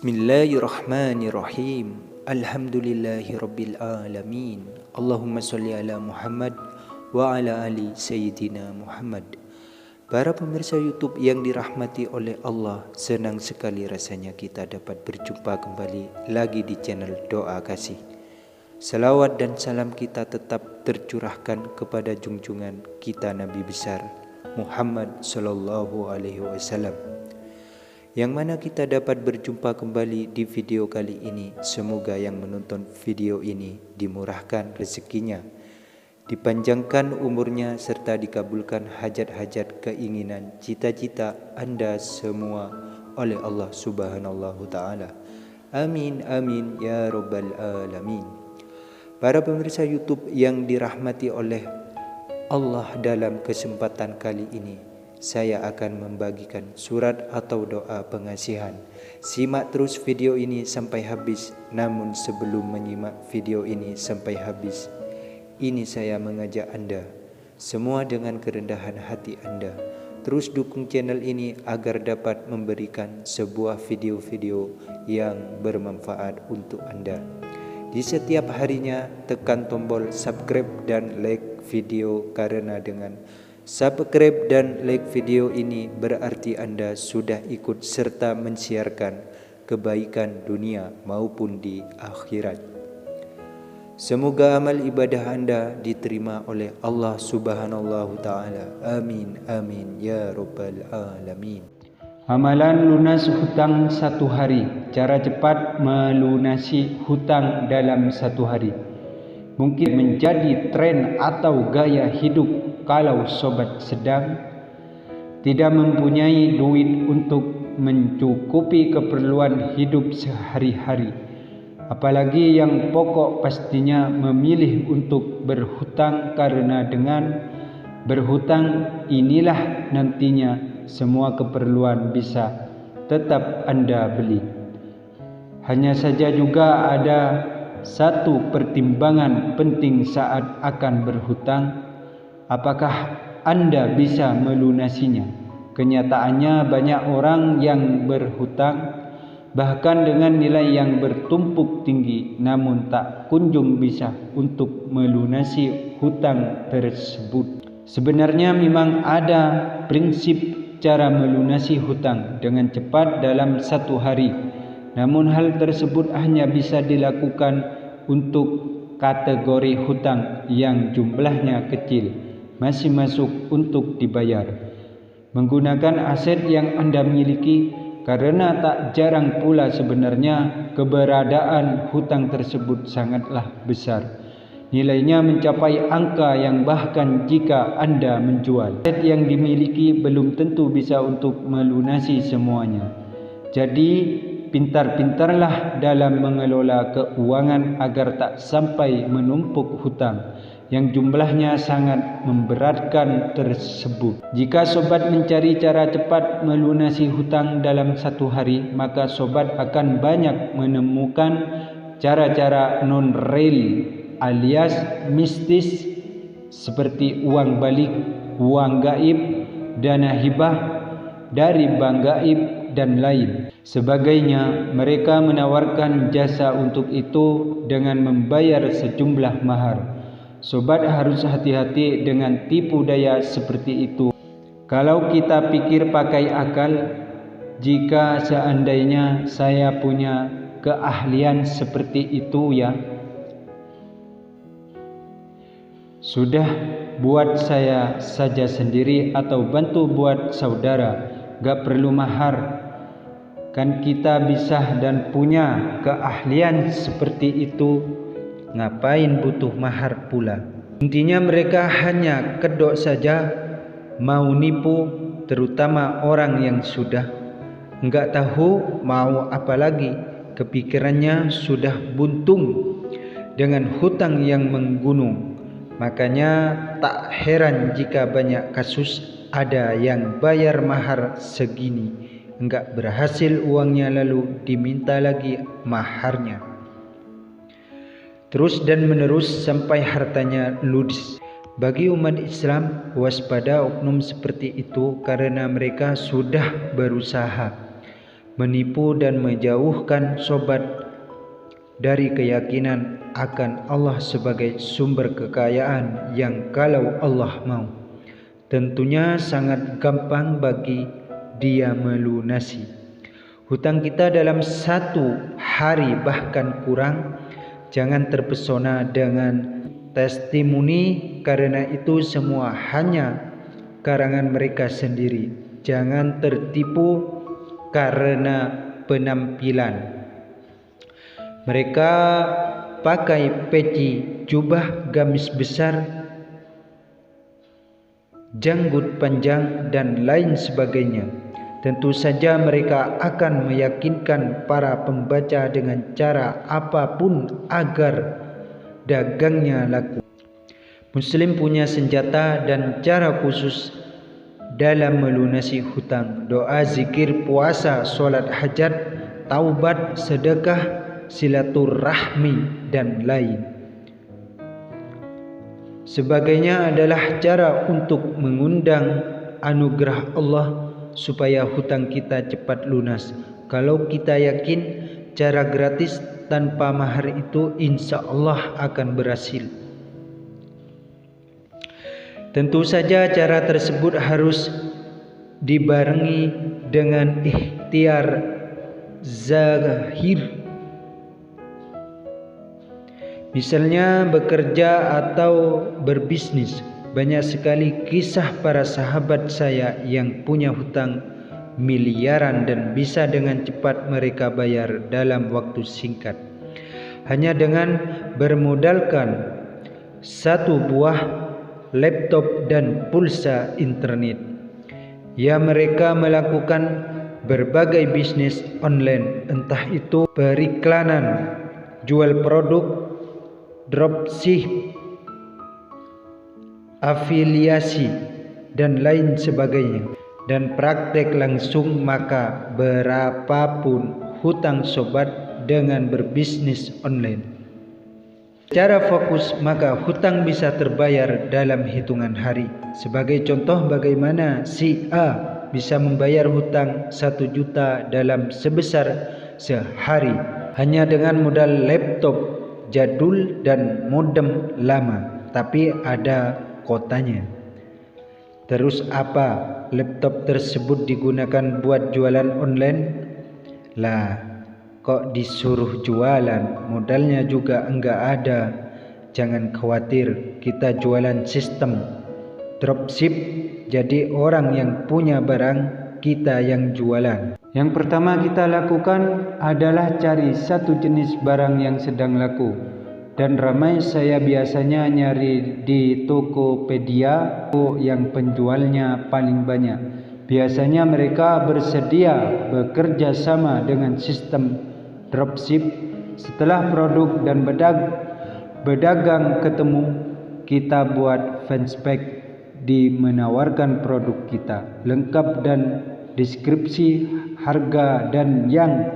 Bismillahirrahmanirrahim. Alhamdulillahirabbil alamin. Allahumma sholli ala Muhammad wa ala ali sayyidina Muhammad. Para pemirsa YouTube yang dirahmati oleh Allah, senang sekali rasanya kita dapat berjumpa kembali lagi di channel Doa Kasih. Salawat dan salam kita tetap tercurahkan kepada junjungan kita Nabi besar Muhammad sallallahu alaihi wasallam. Yang mana kita dapat berjumpa kembali di video kali ini. Semoga yang menonton video ini dimurahkan rezekinya, dipanjangkan umurnya, serta dikabulkan hajat-hajat, keinginan, cita-cita Anda semua oleh Allah Subhanahu Ta'ala. Amin, amin, ya Rabbal Alamin. Para pemirsa YouTube yang dirahmati oleh Allah, dalam kesempatan kali ini saya akan membagikan surat atau doa pengasihan. Simak terus video ini sampai habis. Namun sebelum menyimak video ini sampai habis, ini saya mengajak Anda semua dengan kerendahan hati Anda, terus dukung channel ini agar dapat memberikan sebuah video-video yang bermanfaat untuk Anda. Di setiap harinya tekan tombol subscribe dan like video, karena dengan subscribe dan like video ini berarti Anda sudah ikut serta mensiarkan kebaikan dunia maupun di akhirat. Semoga amal ibadah Anda diterima oleh Allah Subhanahu Ta'ala. Amin, amin, ya Rabbal Alamin. Amalan lunas hutang 1 hari. Cara cepat melunasi hutang dalam 1 hari. Mungkin menjadi tren atau gaya hidup kalau sobat sedang tidak mempunyai duit untuk mencukupi keperluan hidup sehari-hari. Apalagi yang pokok pastinya memilih untuk berhutang, karena dengan berhutang inilah nantinya semua keperluan bisa tetap Anda beli. Hanya saja juga ada satu pertimbangan penting saat akan berhutang. Apakah Anda bisa melunasinya? Kenyataannya banyak orang yang berhutang bahkan dengan nilai yang bertumpuk tinggi, namun tak kunjung bisa untuk melunasi hutang tersebut. Sebenarnya memang ada prinsip cara melunasi hutang dengan cepat dalam 1 hari. Namun hal tersebut hanya bisa dilakukan untuk kategori hutang yang jumlahnya kecil, masih masuk untuk dibayar. Menggunakan aset yang Anda miliki, karena tak jarang pula sebenarnya keberadaan hutang tersebut sangatlah besar. Nilainya mencapai angka yang bahkan jika Anda menjual aset yang dimiliki belum tentu bisa untuk melunasi semuanya. Jadi pintar-pintarlah dalam mengelola keuangan agar tak sampai menumpuk hutang yang jumlahnya sangat memberatkan tersebut. Jika sobat mencari cara cepat melunasi hutang dalam 1 hari, maka sobat akan banyak menemukan cara-cara non-real alias mistis seperti uang balik, uang gaib, dana hibah dari bank gaib dan lain sebagainya. Mereka menawarkan jasa untuk itu dengan membayar sejumlah mahar. Sobat harus hati-hati dengan tipu daya seperti itu. Kalau kita pikir pakai akal, jika seandainya saya punya keahlian seperti itu ya, sudah buat saya saja sendiri atau bantu buat saudara, gak perlu mahar. Kan kita bisa dan punya keahlian seperti itu, ngapain butuh mahar pula? Intinya mereka hanya kedok saja mau nipu, terutama orang yang sudah enggak tahu mau apa lagi. Kepikirannya sudah buntung dengan hutang yang menggunung. Makanya tak heran jika banyak kasus ada yang bayar mahar segini, enggak berhasil uangnya lalu diminta lagi maharnya. Terus dan menerus sampai hartanya ludes. Bagi umat Islam, waspada oknum seperti itu, karena mereka sudah berusaha menipu dan menjauhkan sobat dari keyakinan akan Allah sebagai sumber kekayaan yang kalau Allah mau, tentunya sangat gampang bagi Dia melunasi hutang kita dalam 1 hari bahkan kurang. Jangan terpesona dengan testimoni, karena itu semua hanya karangan mereka sendiri. Jangan tertipu karena penampilan. Mereka pakai peci, jubah gamis besar, janggut panjang, dan lain sebagainya. Tentu saja mereka akan meyakinkan para pembaca dengan cara apapun agar dagangnya laku. Muslim punya senjata dan cara khusus dalam melunasi hutang: doa, zikir, puasa, sholat hajat, taubat, sedekah, silaturahmi, dan lain sebagainya adalah cara untuk mengundang anugerah Allah supaya hutang kita cepat lunas. Kalau kita yakin cara gratis tanpa mahar itu insya Allah akan berhasil. Tentu saja cara tersebut harus dibarengi dengan ikhtiar zahir, misalnya bekerja atau berbisnis. Banyak sekali kisah para sahabat saya yang punya hutang miliaran dan bisa dengan cepat mereka bayar dalam waktu singkat, hanya dengan bermodalkan 1 buah laptop dan pulsa internet. Ya, mereka melakukan berbagai bisnis online, entah itu periklanan, jual produk, dropship, afiliasi, dan lain sebagainya, dan praktek langsung. Maka berapapun hutang sobat dengan berbisnis online secara fokus, maka hutang bisa terbayar dalam hitungan hari. Sebagai contoh bagaimana si A bisa membayar hutang 1 juta dalam sebesar sehari hanya dengan modal laptop jadul dan modem lama, tapi ada kotanya. Terus apa laptop tersebut digunakan buat jualan online? Lah, kok disuruh jualan, modalnya juga enggak ada. Jangan khawatir, kita jualan sistem dropship, jadi orang yang punya barang, kita yang jualan. Yang pertama kita lakukan adalah cari satu jenis barang yang sedang laku dan ramai. Saya biasanya nyari di Tokopedia yang penjualnya paling banyak. Biasanya mereka bersedia bekerja sama dengan sistem dropship. Setelah produk dan pedagang ketemu, kita buat fanspage di menawarkan produk kita lengkap dan deskripsi, harga, dan yang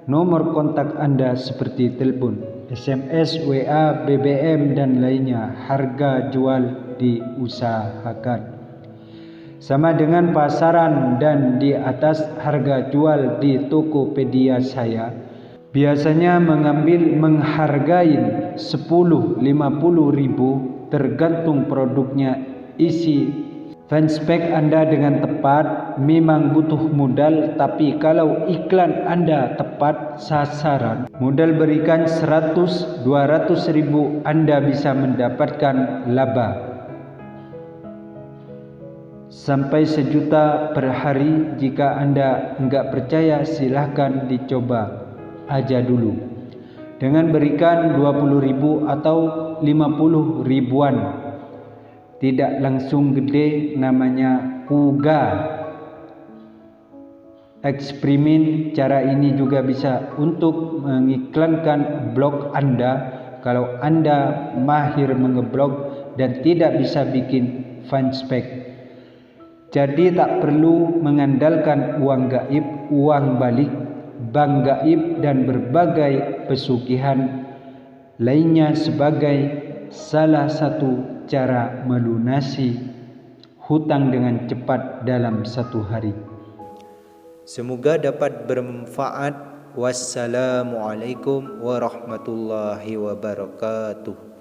nomor kontak Anda seperti telepon, SMS, WA, BBM, dan lainnya. Harga jual diusahakan sama dengan pasaran dan di atas harga jual di Tokopedia. Saya biasanya menghargai 10-50 ribu tergantung produknya. Isi fanspage Anda dengan tepat. Memang butuh modal, tapi kalau iklan Anda tepat sasaran, modal berikan 100-200 ribu, Anda bisa mendapatkan laba sampai 1 juta per hari. Jika Anda enggak percaya, silahkan dicoba aja dulu dengan berikan 20 ribu atau 50 ribuan. Tidak langsung gede, namanya kuga eksperimen. Cara ini juga bisa untuk mengiklankan blog Anda kalau Anda mahir mengeblog dan tidak bisa bikin fanspage. Jadi tak perlu mengandalkan uang gaib, uang balik, bank gaib, dan berbagai pesugihan lainnya sebagai salah satu cara melunasi hutang dengan cepat dalam 1 hari. Semoga dapat bermanfaat. Wassalamualaikum warahmatullahi wabarakatuh.